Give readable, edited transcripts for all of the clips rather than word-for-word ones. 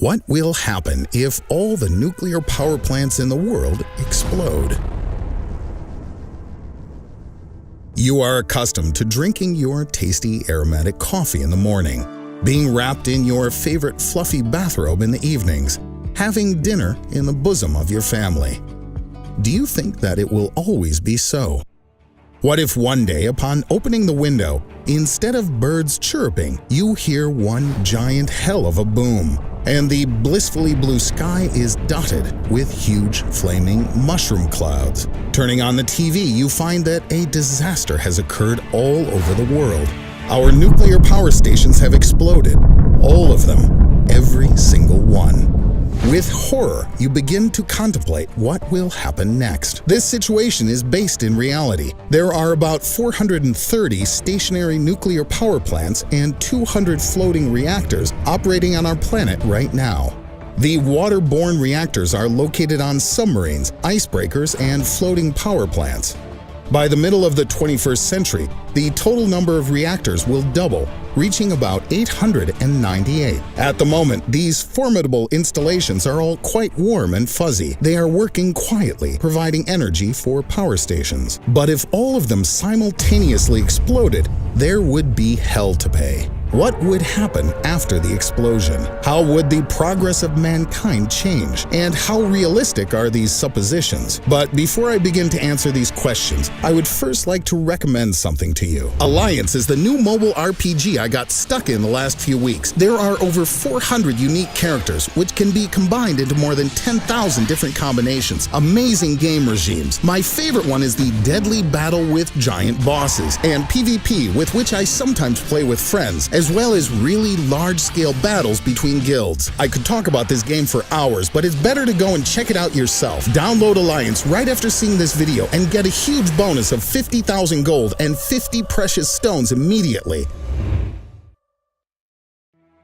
What will happen if all the nuclear power plants in the world explode? You are accustomed to drinking your tasty aromatic coffee in the morning, being wrapped in your favorite fluffy bathrobe in the evenings, having dinner in the bosom of your family. Do you think that it will always be so? What if one day, upon opening the window, instead of birds chirping, you hear one giant hell of a boom, and the blissfully blue sky is dotted with huge flaming mushroom clouds? Turning on the TV, you find that a disaster has occurred all over the world. Our nuclear power stations have exploded, all of them, every single one. With horror, you begin to contemplate what will happen next. This situation is based in reality. There are about 430 stationary nuclear power plants and 200 floating reactors operating on our planet right now. The waterborne reactors are located on submarines, icebreakers, and floating power plants. By the middle of the 21st century, the total number of reactors will double, reaching about 898. At the moment, these formidable installations are all quite warm and fuzzy. They are working quietly, providing energy for power stations. But if all of them simultaneously exploded, there would be hell to pay. What would happen after the explosion? How would the progress of mankind change? And how realistic are these suppositions? But before I begin to answer these questions, I would first like to recommend something to you. Alliance is the new mobile RPG I got stuck in the last few weeks. There are over 400 unique characters, which can be combined into more than 10,000 different combinations. Amazing game regimes. My favorite one is the deadly battle with giant bosses, and PvP, with which I sometimes play with friends, as well as really large-scale battles between guilds. I could talk about this game for hours, but it's better to go and check it out yourself. Download Alliance right after seeing this video and get a huge bonus of 50,000 gold and 50 precious stones immediately.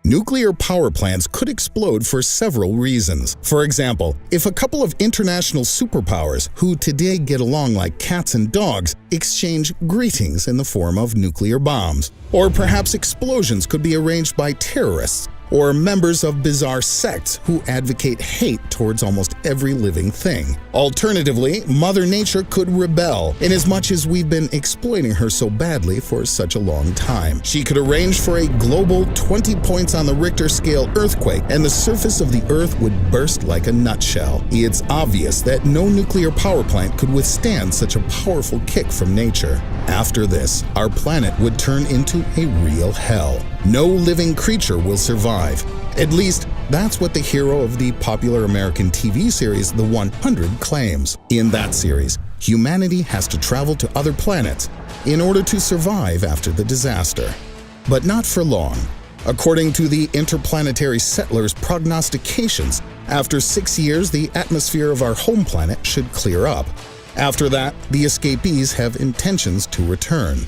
Nuclear power plants could explode for several reasons. For example, if a couple of international superpowers, who today get along like cats and dogs, exchange greetings in the form of nuclear bombs. Or perhaps explosions could be arranged by terrorists or members of bizarre sects who advocate hate towards almost every living thing. Alternatively, Mother Nature could rebel, inasmuch as we've been exploiting her so badly for such a long time. She could arrange for a global 20 points on the Richter scale earthquake, and the surface of the Earth would burst like a nutshell. It's obvious that no nuclear power plant could withstand such a powerful kick from nature. After this, our planet would turn into a real hell. No living creature will survive. At least, that's what the hero of the popular American TV series The 100 claims. In that series, humanity has to travel to other planets in order to survive after the disaster. But not for long. According to the interplanetary settlers' prognostications, after 6 years, the atmosphere of our home planet should clear up. After that, the escapees have intentions to return.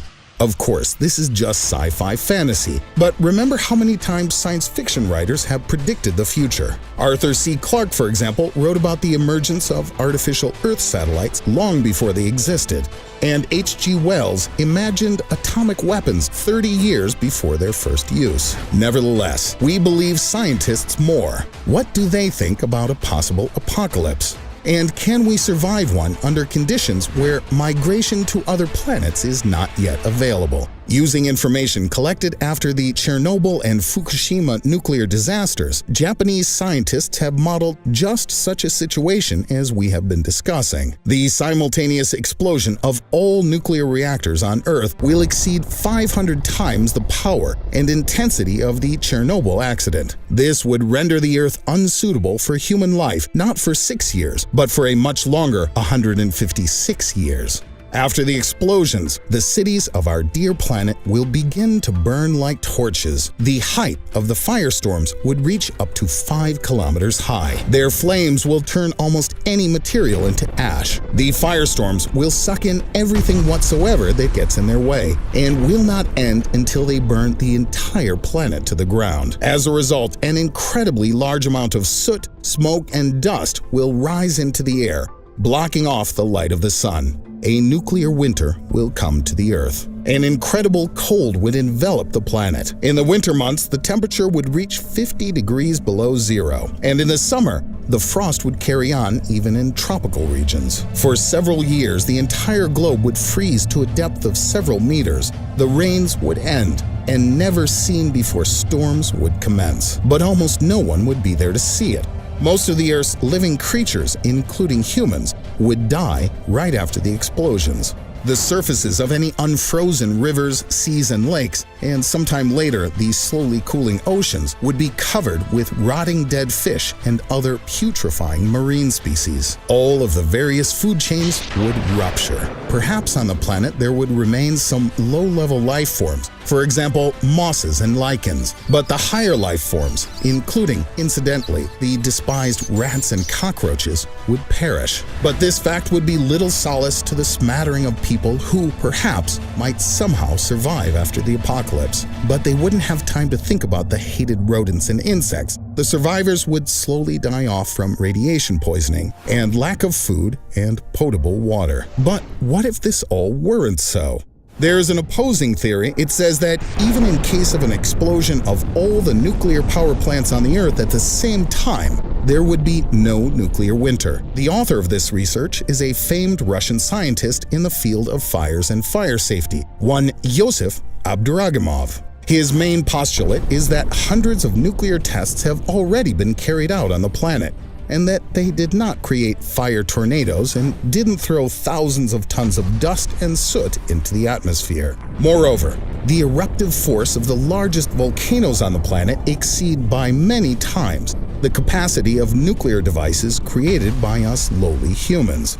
Of course, this is just sci-fi fantasy, but remember how many times science fiction writers have predicted the future. Arthur C. Clarke, for example, wrote about the emergence of artificial Earth satellites long before they existed, and H.G. Wells imagined atomic weapons 30 years before their first use. Nevertheless, we believe scientists more. What do they think about a possible apocalypse? And can we survive one under conditions where migration to other planets is not yet available? Using information collected after the Chernobyl and Fukushima nuclear disasters, Japanese scientists have modeled just such a situation as we have been discussing. The simultaneous explosion of all nuclear reactors on Earth will exceed 500 times the power and intensity of the Chernobyl accident. This would render the Earth unsuitable for human life, not for 6 years, but for a much longer 156 years. After the explosions, the cities of our dear planet will begin to burn like torches. The height of the firestorms would reach up to 5 kilometers high. Their flames will turn almost any material into ash. The firestorms will suck in everything whatsoever that gets in their way, and will not end until they burn the entire planet to the ground. As a result, an incredibly large amount of soot, smoke, and dust will rise into the air, blocking off the light of the sun. A nuclear winter will come to the Earth. An incredible cold would envelop the planet. In the winter months, the temperature would reach 50 degrees below zero, and in the summer, the frost would carry on even in tropical regions. For several years, the entire globe would freeze to a depth of several meters. The rains would end, and never-seen-before storms would commence. But almost no one would be there to see it. Most of the Earth's living creatures, including humans, would die right after the explosions. The surfaces of any unfrozen rivers, seas, and lakes, and sometime later the slowly cooling oceans, would be covered with rotting dead fish and other putrefying marine species. All of the various food chains would rupture. Perhaps on the planet there would remain some low-level life forms, for example, mosses and lichens. But the higher life forms, including, incidentally, the despised rats and cockroaches, would perish. But this fact would be little solace to the smattering of people who, perhaps, might somehow survive after the apocalypse. But they wouldn't have time to think about the hated rodents and insects. The survivors would slowly die off from radiation poisoning and lack of food and potable water. But what if this all weren't so? There's an opposing theory. It says that even in case of an explosion of all the nuclear power plants on the Earth at the same time, there would be no nuclear winter. The author of this research is a famed Russian scientist in the field of fires and fire safety, one Yosef Abduragimov. His main postulate is that hundreds of nuclear tests have already been carried out on the planet, and that they did not create fire tornadoes and didn't throw thousands of tons of dust and soot into the atmosphere. Moreover, the eruptive force of the largest volcanoes on the planet exceed by many times the capacity of nuclear devices created by us lowly humans.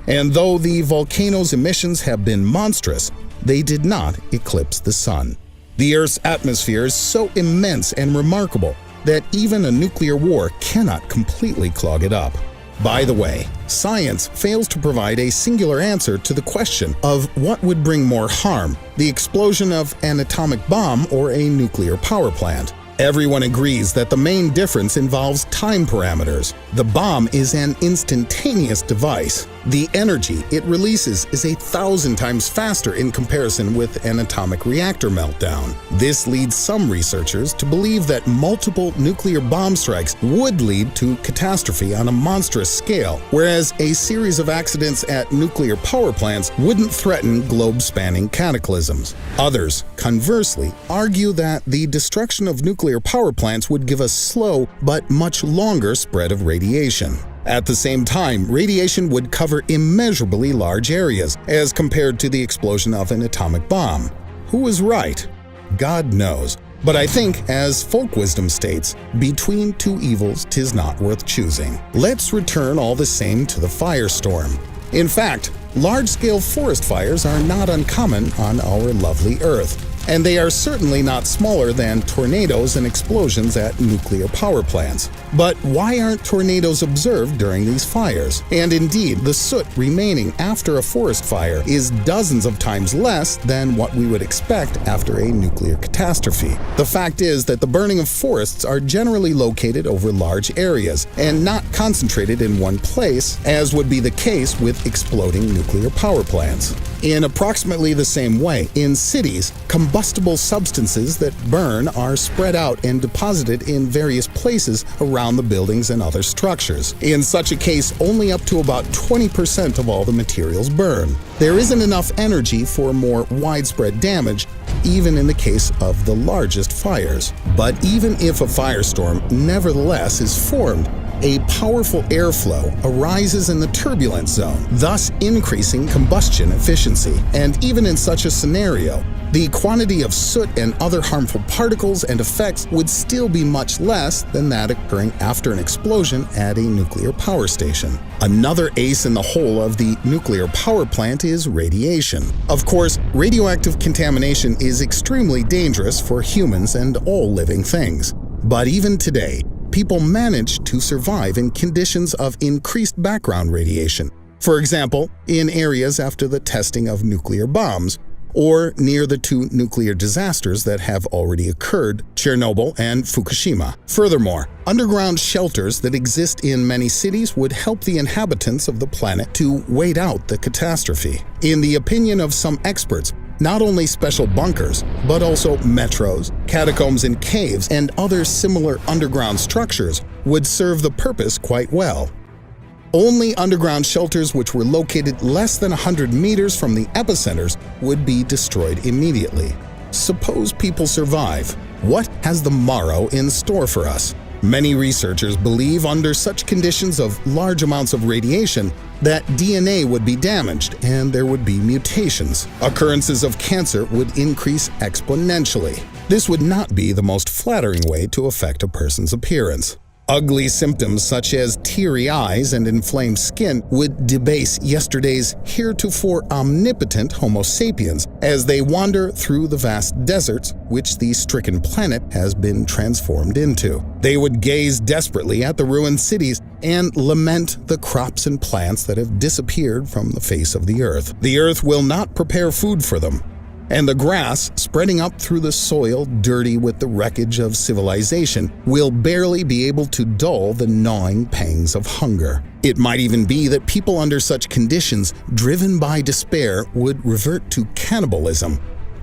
And though the volcano's emissions have been monstrous, they did not eclipse the sun. The Earth's atmosphere is so immense and remarkable that even a nuclear war cannot completely clog it up. By the way, science fails to provide a singular answer to the question of what would bring more harm, the explosion of an atomic bomb or a nuclear power plant. Everyone agrees that the main difference involves time parameters. The bomb is an instantaneous device. The energy it releases is 1,000 times faster in comparison with an atomic reactor meltdown. This leads some researchers to believe that multiple nuclear bomb strikes would lead to catastrophe on a monstrous scale, whereas a series of accidents at nuclear power plants wouldn't threaten globe-spanning cataclysms. Others, conversely, argue that the destruction of nuclear power plants would give a slow but much longer spread of radiation. At the same time, radiation would cover immeasurably large areas as compared to the explosion of an atomic bomb. Who is right? God knows. But I think, as folk wisdom states, between two evils 'tis not worth choosing. Let's return all the same to the firestorm. In fact, large-scale forest fires are not uncommon on our lovely Earth, and they are certainly not smaller than tornadoes and explosions at nuclear power plants. But why aren't tornadoes observed during these fires? And indeed, the soot remaining after a forest fire is dozens of times less than what we would expect after a nuclear catastrophe. The fact is that the burning of forests are generally located over large areas and not concentrated in one place, as would be the case with exploding nuclear power plants. In approximately the same way, in cities, combustible substances that burn are spread out and deposited in various places around the buildings and other structures. In such a case, only up to about 20% of all the materials burn. There isn't enough energy for more widespread damage, even in the case of the largest fires. But even if a firestorm nevertheless is formed, a powerful airflow arises in the turbulence zone, thus increasing combustion efficiency. And even in such a scenario, the quantity of soot and other harmful particles and effects would still be much less than that occurring after an explosion at a nuclear power station. Another ace in the hole of the nuclear power plant is radiation. Of course, radioactive contamination is extremely dangerous for humans and all living things. But even today, people manage to survive in conditions of increased background radiation. For example, in areas after the testing of nuclear bombs, or near the two nuclear disasters that have already occurred, Chernobyl and Fukushima. Furthermore, underground shelters that exist in many cities would help the inhabitants of the planet to wait out the catastrophe. In the opinion of some experts, Not only special bunkers, but also metros, catacombs and caves, and other similar underground structures would serve the purpose quite well. Only underground shelters which were located less than 100 meters from the epicenters would be destroyed immediately. Suppose people survive. What has the morrow in store for us? Many researchers believe under such conditions of large amounts of radiation that DNA would be damaged and there would be mutations. Occurrences of cancer would increase exponentially. This would not be the most flattering way to affect a person's appearance. Ugly symptoms such as teary eyes and inflamed skin would debase yesterday's heretofore omnipotent Homo sapiens as they wander through the vast deserts which the stricken planet has been transformed into. They would gaze desperately at the ruined cities and lament the crops and plants that have disappeared from the face of the earth. The earth will not prepare food for them, and the grass, spreading up through the soil dirty with the wreckage of civilization, will barely be able to dull the gnawing pangs of hunger. It might even be that people under such conditions, driven by despair, would revert to cannibalism,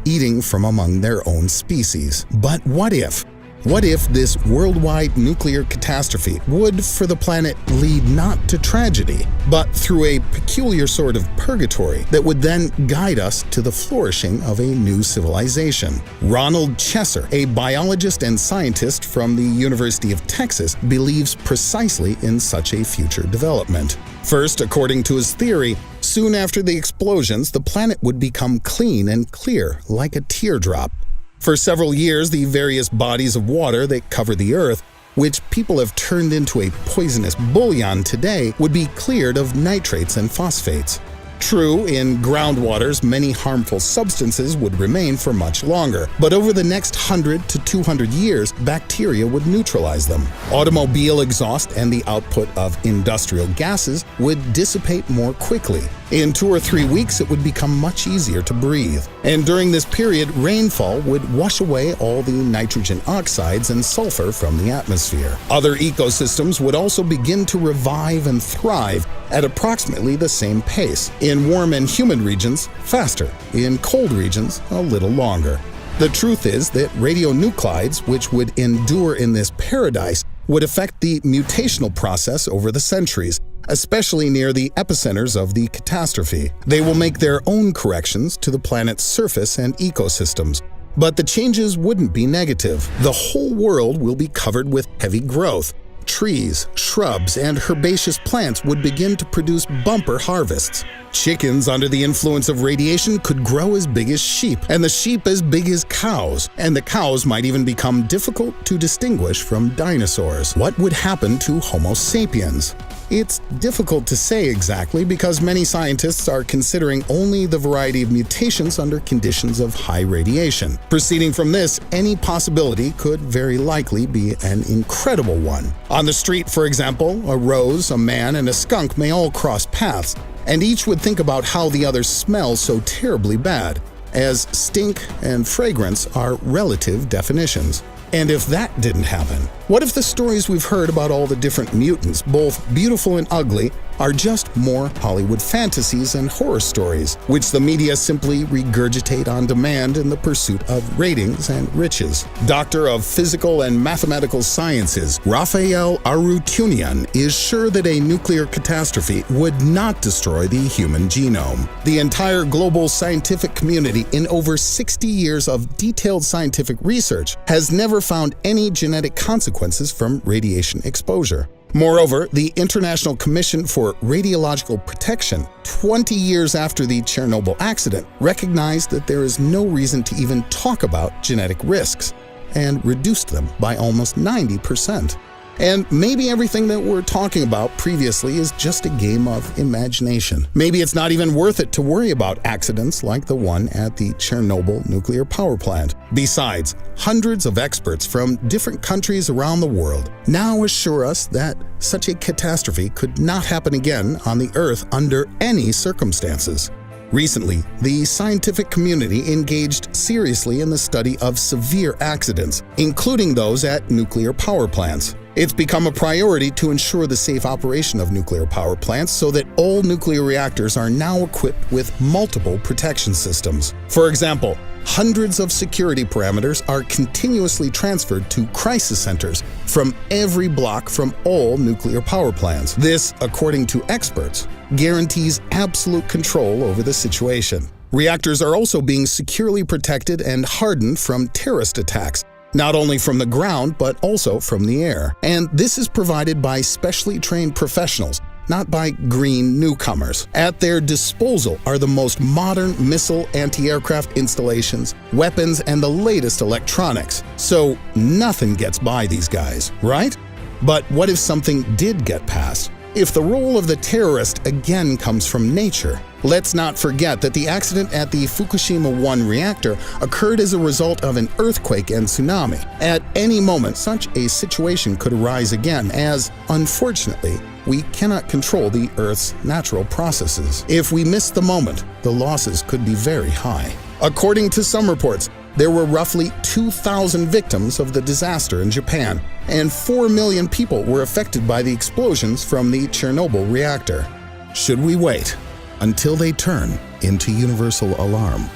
eating from among their own species. But what if? What if this worldwide nuclear catastrophe would, for the planet, lead not to tragedy, but through a peculiar sort of purgatory that would then guide us to the flourishing of a new civilization? Ronald Chesser, a biologist and scientist from the University of Texas, believes precisely in such a future development. First, according to his theory, soon after the explosions, the planet would become clean and clear, like a teardrop. For several years, the various bodies of water that cover the Earth, which people have turned into a poisonous bouillon today, would be cleared of nitrates and phosphates. True, in groundwaters, many harmful substances would remain for much longer, but over the next 100 to 200 years, bacteria would neutralize them. Automobile exhaust and the output of industrial gases would dissipate more quickly. In 2 or 3 weeks, it would become much easier to breathe. And during this period, rainfall would wash away all the nitrogen oxides and sulfur from the atmosphere. Other ecosystems would also begin to revive and thrive at approximately the same pace. In warm and humid regions, faster. In cold regions, a little longer. The truth is that radionuclides, which would endure in this paradise, would affect the mutational process over the centuries, especially near the epicenters of the catastrophe. They will make their own corrections to the planet's surface and ecosystems. But the changes wouldn't be negative. The whole world will be covered with heavy growth. Trees, shrubs, and herbaceous plants would begin to produce bumper harvests. Chickens under the influence of radiation could grow as big as sheep, and the sheep as big as cows, and the cows might even become difficult to distinguish from dinosaurs. What would happen to Homo sapiens? It's difficult to say exactly because many scientists are considering only the variety of mutations under conditions of high radiation. Proceeding from this, any possibility could very likely be an incredible one. On the street, for example, a rose, a man, and a skunk may all cross paths, and each would think about how the other smells so terribly bad, as stink and fragrance are relative definitions. And if that didn't happen, what if the stories we've heard about all the different mutants, both beautiful and ugly, are just more Hollywood fantasies and horror stories, which the media simply regurgitate on demand in the pursuit of ratings and riches? Doctor of Physical and Mathematical Sciences Raphael Arutunian is sure that a nuclear catastrophe would not destroy the human genome. The entire global scientific community, in over 60 years of detailed scientific research, has never found any genetic consequences from radiation exposure. Moreover, the International Commission for Radiological Protection, 20 years after the Chernobyl accident, recognized that there is no reason to even talk about genetic risks, and reduced them by almost 90%. And maybe everything that we're talking about previously is just a game of imagination. Maybe it's not even worth it to worry about accidents like the one at the Chernobyl nuclear power plant. Besides, hundreds of experts from different countries around the world now assure us that such a catastrophe could not happen again on the Earth under any circumstances. Recently, the scientific community engaged seriously in the study of severe accidents, including those at nuclear power plants. It's become a priority to ensure the safe operation of nuclear power plants so that all nuclear reactors are now equipped with multiple protection systems. For example, hundreds of security parameters are continuously transferred to crisis centers from every block from all nuclear power plants. This, according to experts, guarantees absolute control over the situation. Reactors are also being securely protected and hardened from terrorist attacks, not only from the ground but also from the air. And this is provided by specially trained professionals, not by green newcomers. At their disposal are the most modern missile anti-aircraft installations, weapons, and the latest electronics. So nothing gets by these guys, right? But what if something did get past? If the role of the terrorist again comes from nature? Let's not forget that the accident at the Fukushima 1 reactor occurred as a result of an earthquake and tsunami. At any moment, such a situation could arise again, as, unfortunately, we cannot control the Earth's natural processes. If we miss the moment, the losses could be very high. According to some reports, there were roughly 2,000 victims of the disaster in Japan, and 4 million people were affected by the explosions from the Chernobyl reactor. Should we wait until they turn into universal alarm?